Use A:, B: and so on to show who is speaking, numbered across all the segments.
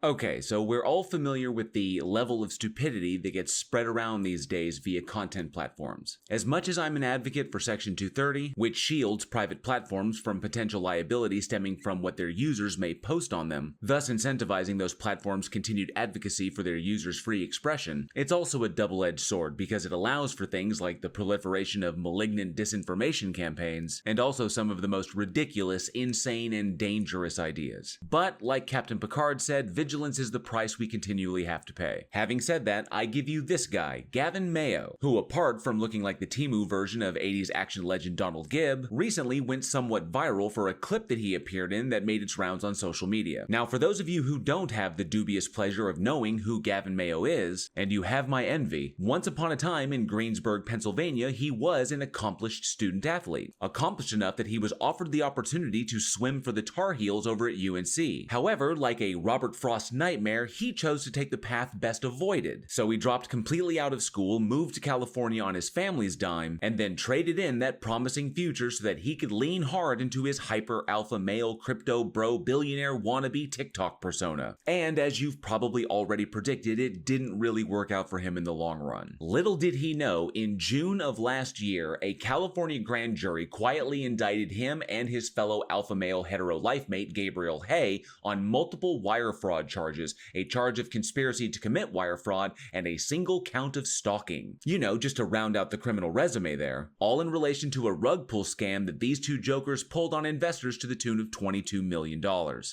A: Okay, so we're all familiar with the level of stupidity that gets spread around these days via content platforms. As much as I'm an advocate for Section 230, which shields private platforms from potential liability stemming from what their users may post on them, thus incentivizing those platforms' continued advocacy for their users' free expression, it's also a double-edged sword because it allows for things like the proliferation of malignant disinformation campaigns, and also some of the most ridiculous, insane, and dangerous ideas. But, like Captain Picard said, vigilance is the price we continually have to pay. Having said that, I give you this guy, Gavin Mayo, who, apart from looking like the Temu version of 80s action legend Donald Gibb, recently went somewhat viral for a clip that he appeared in that made its rounds on social media. Now, for those of you who don't have the dubious pleasure of knowing who Gavin Mayo is, and you have my envy, once upon a time in Greensburg, Pennsylvania, he was an accomplished student athlete. Accomplished enough that he was offered the opportunity to swim for the Tar Heels over at UNC. However, like a Robert Frost nightmare, he chose to take the path best avoided. So he dropped completely out of school, moved to California on his family's dime, and then traded in that promising future so that he could lean hard into his hyper-alpha male crypto bro billionaire wannabe TikTok persona. And as you've probably already predicted, it didn't really work out for him in the long run. Little did he know, in June of last year, a California grand jury quietly indicted him and his fellow alpha male hetero life mate Gabriel Hay on multiple wire fraud charges, a charge of conspiracy to commit wire fraud, and a single count of stalking. You know, just to round out the criminal resume there. All in relation to a rug pull scam that these two jokers pulled on investors to the tune of $22 million.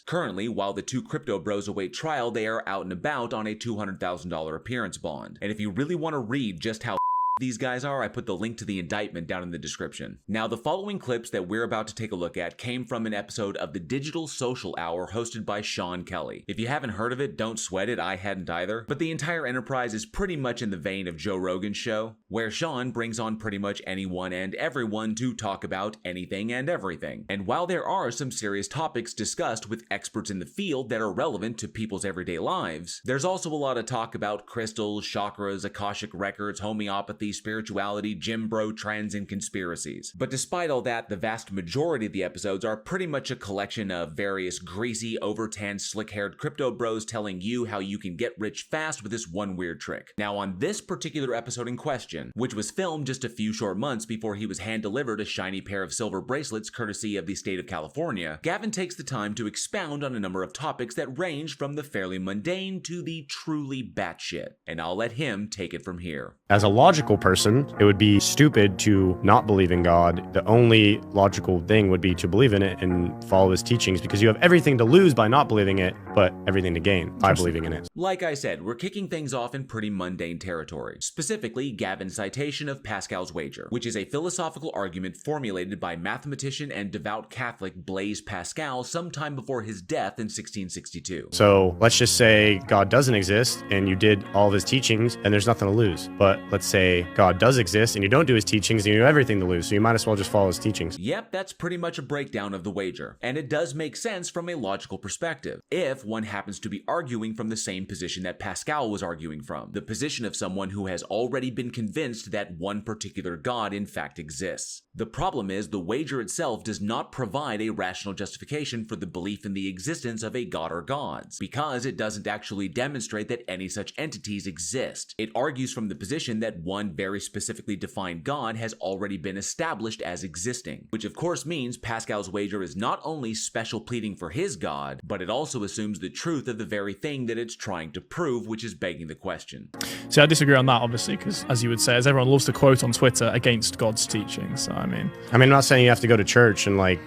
A: Currently, while the two crypto bros await trial, they are out and about on a $200,000 appearance bond. And if you really want to read just how these guys are, I put the link to the indictment down in the description. Now, the following clips that we're about to take a look at came from an episode of the Digital Social Hour hosted by Sean Kelly. If you haven't heard of it, don't sweat it, I hadn't either, but the entire enterprise is pretty much in the vein of Joe Rogan's show, where Sean brings on pretty much anyone and everyone to talk about anything and everything. And while there are some serious topics discussed with experts in the field that are relevant to people's everyday lives, there's also a lot of talk about crystals, chakras, Akashic records, homeopathy, spirituality, gym bro trends, and conspiracies. But despite all that, the vast majority of the episodes are pretty much a collection of various greasy, over-tanned, slick-haired crypto bros telling you how you can get rich fast with this one weird trick. Now, on this particular episode in question, which was filmed just a few short months before he was hand-delivered a shiny pair of silver bracelets courtesy of the state of California, Gavin takes the time to expound on a number of topics that range from the fairly mundane to the truly batshit. And I'll let him take it from here.
B: As a logical person, it would be stupid to not believe in God. The only logical thing would be to believe in it and follow his teachings, because you have everything to lose by not believing it, but everything to gain by believing in it.
A: Like I said, we're kicking things off in pretty mundane territory. Specifically, Gavin's citation of Pascal's wager, which is a philosophical argument formulated by mathematician and devout Catholic Blaise Pascal sometime before his death in 1662.
B: So let's just say God doesn't exist and you did all of his teachings and there's nothing to lose. But let's say God does exist and you don't do his teachings and you have everything to lose, so you might as well just follow his teachings.
A: Yep, that's pretty much a breakdown of the wager, and it does make sense from a logical perspective, if one happens to be arguing from the same position that Pascal was arguing from, the position of someone who has already been convinced that one particular God in fact exists. The problem is, the wager itself does not provide a rational justification for the belief in the existence of a god or gods, because it doesn't actually demonstrate that any such entities exist. It argues from the position that one very specifically defined god has already been established as existing, which of course means Pascal's wager is not only special pleading for his god, but it also assumes the truth of the very thing that it's trying to prove, which is begging the question.
C: See, I disagree on that, obviously, because as you would say, as everyone loves to quote on Twitter, against God's teachings. So,
B: I'm not saying you have to go to church and like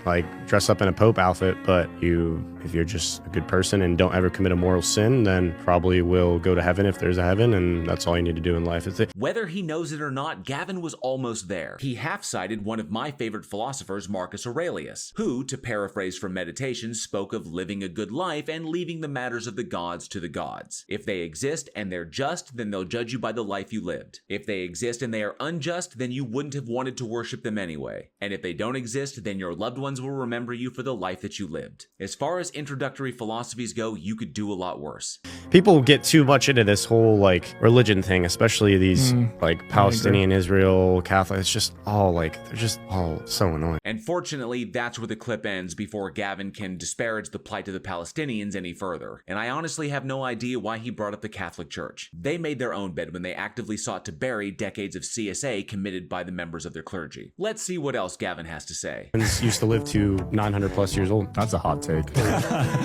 B: dress up in a Pope outfit, but if you're just a good person and don't ever commit a moral sin, then probably will go to heaven if there's a heaven, and that's all you need to do in life.
A: Whether he knows it or not, Gavin was almost there. He half-cited one of my favorite philosophers, Marcus Aurelius, who, to paraphrase from Meditations, spoke of living a good life and leaving the matters of the gods to the gods. If they exist and they're just, then they'll judge you by the life you lived. If they exist and they are unjust, then you wouldn't have wanted to worship them anyway. And if they don't exist, then your loved ones will remember you for the life that you lived. As far as introductory philosophies go, you could do a lot worse.
B: People get too much into this whole religion thing, especially these Palestinian, Israel, Catholic. It's just all they're just all so annoying.
A: And fortunately, that's where the clip ends before Gavin can disparage the plight of the Palestinians any any further, and I honestly have no idea why he brought up the Catholic Church. They made their own bed when they actively sought to bury decades of CSA committed by the members of their clergy. Let's see what else Gavin has to say.
B: Humans used to live to 900 plus years old.
D: That's a hot take.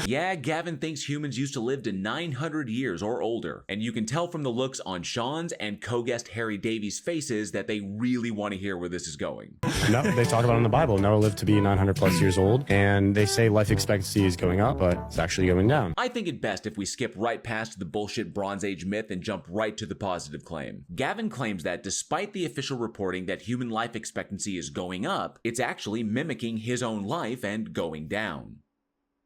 A: Yeah, Gavin thinks humans used to live to 900 years or older, and you can tell from the looks on Sean's and co-guest Harry Davies' faces that they really want to hear where this is going.
B: No, they talk about in the Bible, Noah lived to be 900 plus years old, and they say life expectancy is going up, but it's actually going down.
A: I think it best if we skip right past the bullshit Bronze Age myth and jump right to the positive claim. Gavin claims that despite the official reporting that human life expectancy is going up, it's actually mimicking his own life and going down.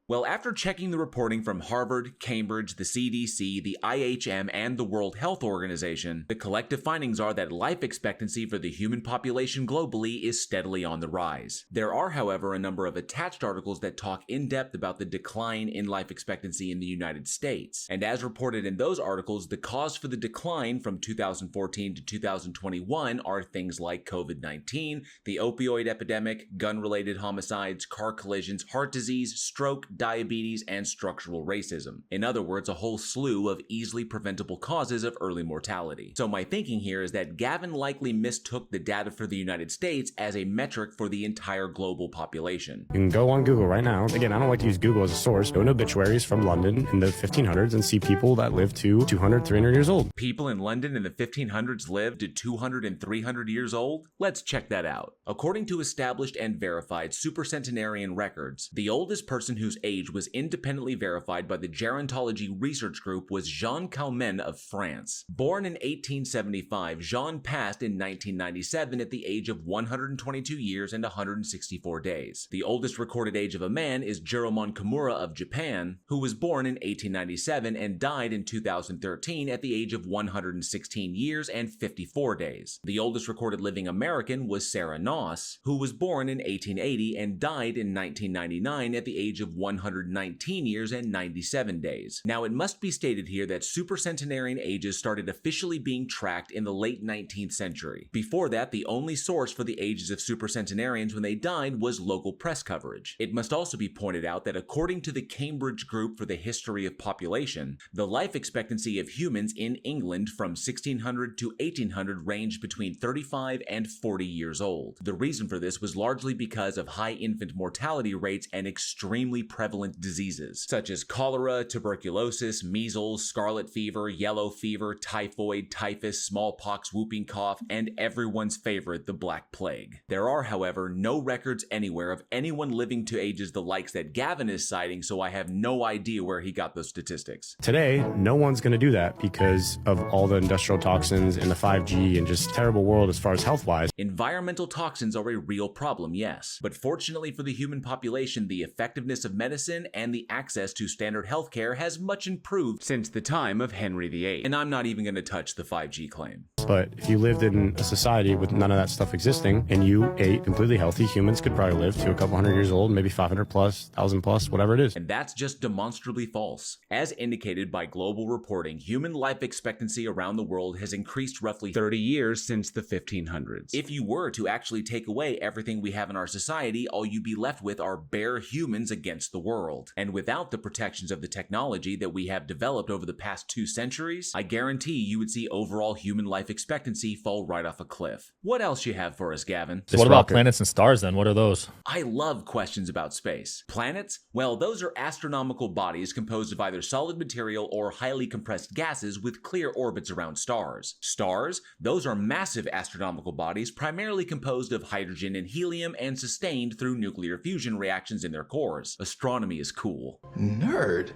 A: Well, after checking the reporting from Harvard, Cambridge, the CDC, the IHM, and the World Health Organization, the collective findings are that life expectancy for the human population globally is steadily on the rise. There are, however, a number of attached articles that talk in depth about the decline in life expectancy in the United States. And as reported in those articles, the cause for the decline from 2014 to 2021 are things like COVID-19, the opioid epidemic, gun-related homicides, car collisions, heart disease, stroke, diabetes, and structural racism. In other words, a whole slew of easily preventable causes of early mortality. So my thinking here is that Gavin likely mistook the data for the United States as a metric for the entire global population.
B: You can go on Google right now. Again, I don't like to use Google as a source. Go to obituaries from London in the 1500s and see people that lived to 200, 300 years old.
A: People in London in the 1500s lived to 200 and 300 years old? Let's check that out. According to established and verified supercentenarian records, the oldest person whose age was independently verified by the Gerontology Research Group was Jean Calment of France. Born in 1875, Jean passed in 1997 at the age of 122 years and 164 days. The oldest recorded age of a man is Juromon Kimura of Japan, who was born in 1897 and died in 2013 at the age of 116 years and 54 days. The oldest recorded living American was Sarah Noss, who was born in 1880 and died in 1999 at the age of 119 years and 97 days. Now, it must be stated here that supercentenarian ages started officially being tracked in the late 19th century. Before that, the only source for the ages of supercentenarians when they died was local press coverage. It must also be pointed out that according to the Cambridge Group for the History of Population, the life expectancy of humans in England from 1600 to 1800 ranged between 35 and 40 years old. The reason for this was largely because of high infant mortality rates and extremely prevalent diseases, such as cholera, tuberculosis, measles, scarlet fever, yellow fever, typhoid, typhus, smallpox, whooping cough, and everyone's favorite, the Black Plague. There are, however, no records anywhere of anyone living to ages the likes that Gavin is citing, so I have no idea where he got those statistics.
B: Today, no one's going to do that because of all the industrial toxins and the 5G and just terrible world as far as health-wise.
A: Environmental toxins are a real problem, yes, but fortunately for the human population, the effectiveness of medicine and the access to standard healthcare has much improved since the time of Henry VIII. And I'm not even going to touch the 5G claim.
B: But if you lived in a society with none of that stuff existing and you ate completely healthy, humans could probably live to a couple hundred years old, maybe 500 plus, 1,000 plus, whatever it is.
A: And that's just demonstrably false. As indicated by global reporting, human life expectancy around the world has increased roughly 30 years since the 1500s. If you were to actually take away everything we have in our society, all you'd be left with are bare humans against the world. And without the protections of the technology that we have developed over the past 2 centuries, I guarantee you would see overall human life expectancy fall right off a cliff. What else you have for us, Gavin?
D: So what about planets and stars then? What are those?
A: I love questions about space. Planets? Well, those are astronomical bodies composed of either solid material or highly compressed gases with clear orbits around stars. Stars? Those are massive astronomical bodies primarily composed of hydrogen and helium and sustained through nuclear fusion reactions in their cores. Astronomy is cool.
E: Nerd.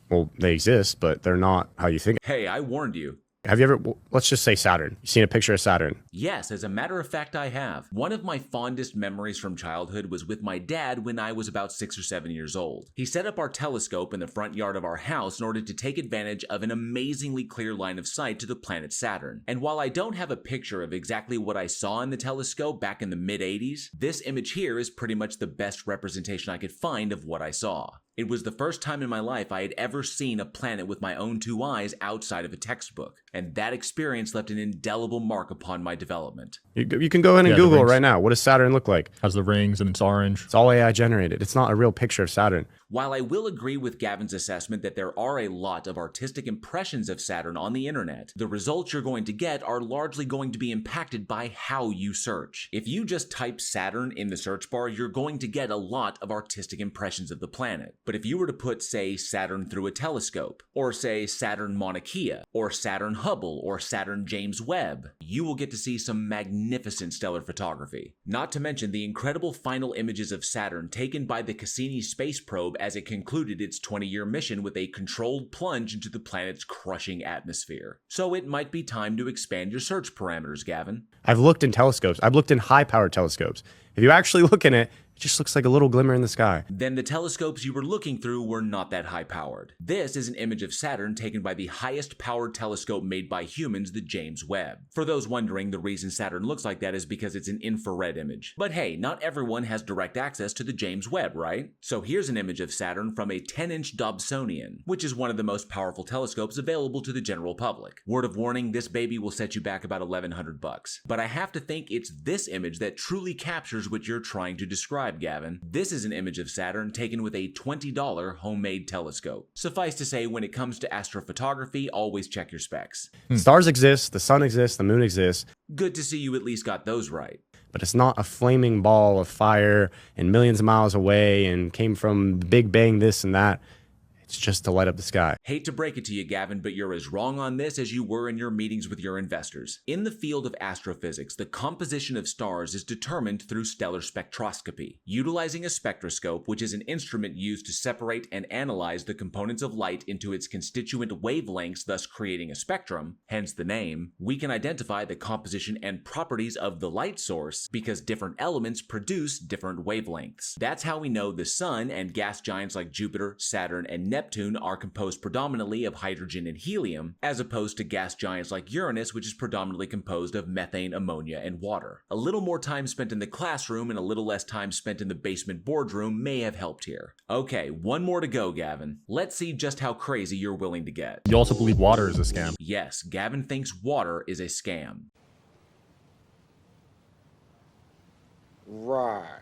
B: Well, they exist, but they're not how you think.
A: Hey, I warned you.
B: Have you ever, let's just say Saturn. You seen a picture of Saturn?
A: Yes, as a matter of fact, I have. One of my fondest memories from childhood was with my dad when I was about 6 or 7 years old. He set up our telescope in the front yard of our house in order to take advantage of an amazingly clear line of sight to the planet Saturn. And while I don't have a picture of exactly what I saw in the telescope back in the mid-80s, this image here is pretty much the best representation I could find of what I saw. It was the first time in my life I had ever seen a planet with my own two eyes outside of a textbook, and that experience left an indelible mark upon my development.
B: You can go ahead and
D: Yeah, the
B: Google it
D: rings.
B: right now. What does Saturn look like?
D: Has the rings and it's orange.
B: It's all AI generated. It's not a real picture of Saturn.
A: While I will agree with Gavin's assessment that there are a lot of artistic impressions of Saturn on the internet, the results you're going to get are largely going to be impacted by how you search. If you just type Saturn in the search bar, you're going to get a lot of artistic impressions of the planet. But if you were to put, say, Saturn through a telescope, or say Saturn Mauna Kea, or Saturn Hubble, or Saturn James Webb, you will get to see some magnificent stellar photography. Not to mention the incredible final images of Saturn taken by the Cassini space probe as it concluded its 20-year mission with a controlled plunge into the planet's crushing atmosphere. So it might be time to expand your search parameters, Gavin.
B: I've looked in telescopes. I've looked in high-powered telescopes. If you actually look in it, it just looks like a little glimmer in the sky.
A: Then the telescopes you were looking through were not that high-powered. This is an image of Saturn taken by the highest-powered telescope made by humans, the James Webb. For those wondering, the reason Saturn looks like that is because it's an infrared image. But hey, not everyone has direct access to the James Webb, right? So here's an image of Saturn from a 10-inch Dobsonian, which is one of the most powerful telescopes available to the general public. Word of warning, this baby will set you back about $1,100. But I have to think it's this image that truly captures what you're trying to describe, Gavin. This is an image of Saturn taken with a $20 homemade telescope. Suffice to say, when it comes to astrophotography, always check your specs.
B: Stars exist, the sun exists, the moon exists,
A: Good to see you at least got those right.
B: but it's not a flaming ball of fire and millions of miles away and came from the Big Bang, this and that. It's just to light up the sky.
A: Hate to break it to you, Gavin, but you're as wrong on this as you were in your meetings with your investors. In the field of astrophysics, the composition of stars is determined through stellar spectroscopy. Utilizing a spectroscope, which is an instrument used to separate and analyze the components of light into its constituent wavelengths, thus creating a spectrum, hence the name, we can identify the composition and properties of the light source because different elements produce different wavelengths. That's how we know the Sun and gas giants like Jupiter, Saturn, and Neptune are composed predominantly of hydrogen and helium, as opposed to gas giants like Uranus, which is predominantly composed of methane, ammonia, and water. A little more time spent in the classroom and a little less time spent in the basement boardroom may have helped here. Okay, one more to go, Gavin. Let's see just how crazy you're willing to get.
D: You also believe water is a scam.
A: Yes, Gavin thinks water is a scam.
E: Right.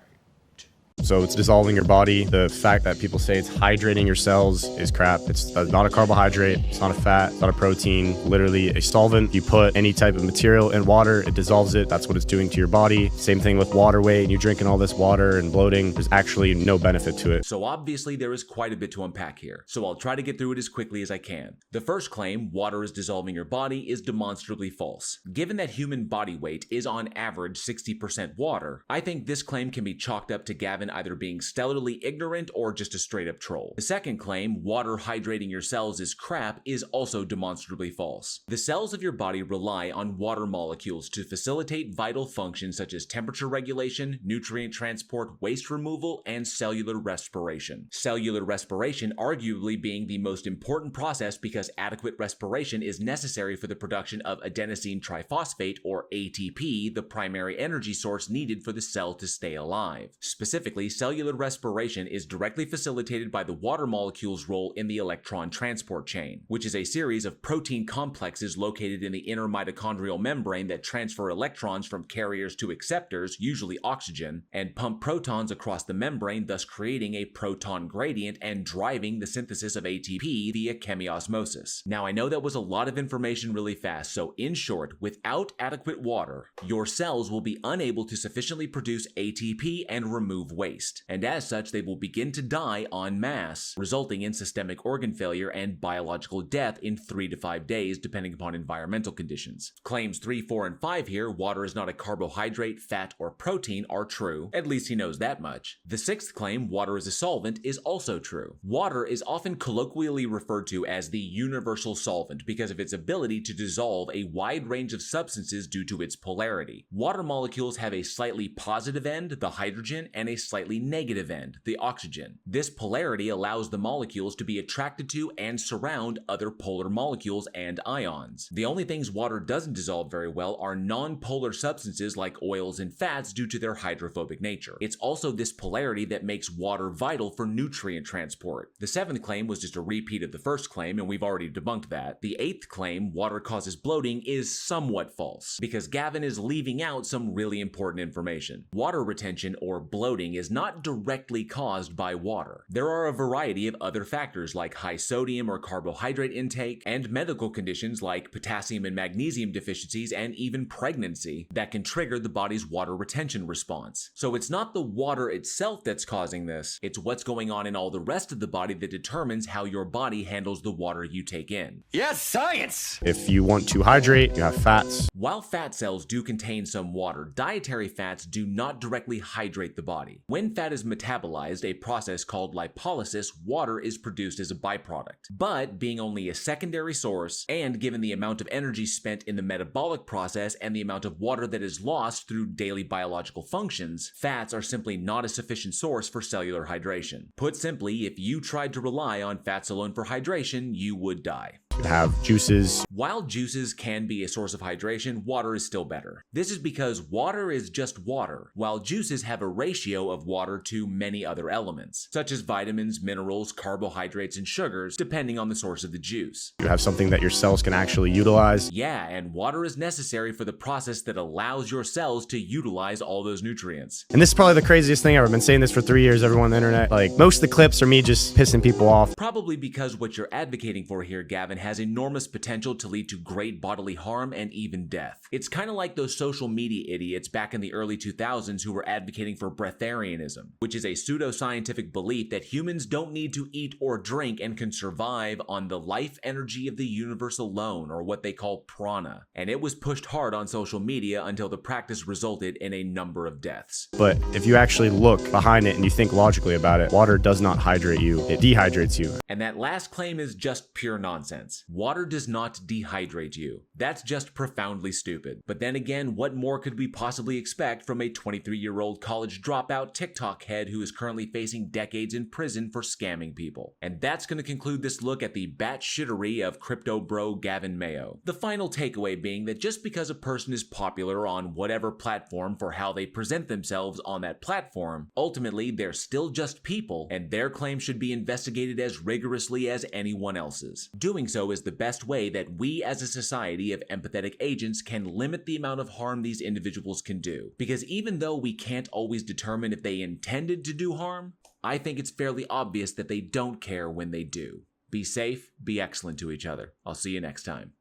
B: So it's dissolving your body. The fact that people say it's hydrating your cells is crap. It's not a carbohydrate, it's not a fat, it's not a protein, literally a solvent. You put any type of material in water, it dissolves it. That's what it's doing to your body. Same thing with water weight, and you're drinking all this water and bloating. There's actually no benefit to it.
A: So obviously there is quite a bit to unpack here, so I'll try to get through it as quickly as I can. The first claim, water is dissolving your body, is demonstrably false. Given that human body weight is on average 60% water, I think this claim can be chalked up to Gavin either being stellarly ignorant or just a straight up troll. The second claim, water hydrating your cells is crap, is also demonstrably false. The cells of your body rely on water molecules to facilitate vital functions such as temperature regulation, nutrient transport, waste removal, and cellular respiration. Cellular respiration arguably being the most important process because adequate respiration is necessary for the production of adenosine triphosphate, or ATP, the primary energy source needed for the cell to stay alive. Specifically, cellular respiration is directly facilitated by the water molecule's role in the electron transport chain, which is a series of protein complexes located in the inner mitochondrial membrane that transfer electrons from carriers to acceptors, usually oxygen, and pump protons across the membrane, thus creating a proton gradient and driving the synthesis of ATP via chemiosmosis. Now, I know that was a lot of information really fast, so in short, without adequate water, your cells will be unable to sufficiently produce ATP and remove waste, and as such they will begin to die en masse, resulting in systemic organ failure and biological death in 3 to 5 days depending upon environmental conditions. Claims 3, 4, and 5 here, water is not a carbohydrate, fat, or protein, are true. At least he knows that much. The sixth claim, water is a solvent, is also true. Water is often colloquially referred to as the universal solvent because of its ability to dissolve a wide range of substances due to its polarity. Water molecules have a slightly positive end, the hydrogen, and a slightly slightly negative end, the oxygen. This polarity allows the molecules to be attracted to and surround other polar molecules and ions. The only things water doesn't dissolve very well are non-polar substances like oils and fats due to their hydrophobic nature. It's also this polarity that makes water vital for nutrient transport. The 7th claim was just a repeat of the 1st claim, and we've already debunked that. The 8th claim, water causes bloating, is somewhat false, because Gavin is leaving out some really important information. Water retention or bloating is not directly caused by water. There are a variety of other factors like high sodium or carbohydrate intake, and medical conditions like potassium and magnesium deficiencies, and even pregnancy that can trigger the body's water retention response. So it's not the water itself that's causing this, it's what's going on in all the rest of the body that determines how your body handles the water you take in.
E: Yes, science!
B: If you want to hydrate, you have fats.
A: While fat cells do contain some water, dietary fats do not directly hydrate the body. When fat is metabolized, a process called lipolysis, water is produced as a byproduct. But being only a secondary source, and given the amount of energy spent in the metabolic process and the amount of water that is lost through daily biological functions, fats are simply not a sufficient source for cellular hydration. Put simply, if you tried to rely on fats alone for hydration, you would die.
B: You have juices.
A: While juices can be a source of hydration, water is still better. This is because water is just water, while juices have a ratio of water to many other elements, such as vitamins, minerals, carbohydrates, and sugars, depending on the source of the juice.
B: You have something that your cells can actually utilize.
A: Yeah, and water is necessary for the process that allows your cells to utilize all those nutrients.
B: And this is probably the craziest thing ever. I've been saying this for 3 years, everyone on the internet. Like, most of the clips are me just pissing people off.
A: Probably because what you're advocating for here, Gavin, has enormous potential to lead to great bodily harm and even death. It's kind of like those social media idiots back in the early 2000s who were advocating for breatharianism, which is a pseudoscientific belief that humans don't need to eat or drink and can survive on the life energy of the universe alone, or what they call prana. And it was pushed hard on social media until the practice resulted in a number of deaths.
B: But if you actually look behind it and you think logically about it, water does not hydrate you, it dehydrates you.
A: And that last claim is just pure nonsense. Water does not dehydrate you. That's just profoundly stupid. But then again, what more could we possibly expect from a 23-year-old college dropout TikTok head who is currently facing decades in prison for scamming people? And that's going to conclude this look at the batshittery of crypto bro Gavin Mayo. The final takeaway being that just because a person is popular on whatever platform for how they present themselves on that platform, ultimately they're still just people, and their claim should be investigated as rigorously as anyone else's. Doing so is the best way that we as a society of empathetic agents can limit the amount of harm these individuals can do. Because even though we can't always determine if they intended to do harm, I think it's fairly obvious that they don't care when they do. Be safe, be excellent to each other. I'll see you next time.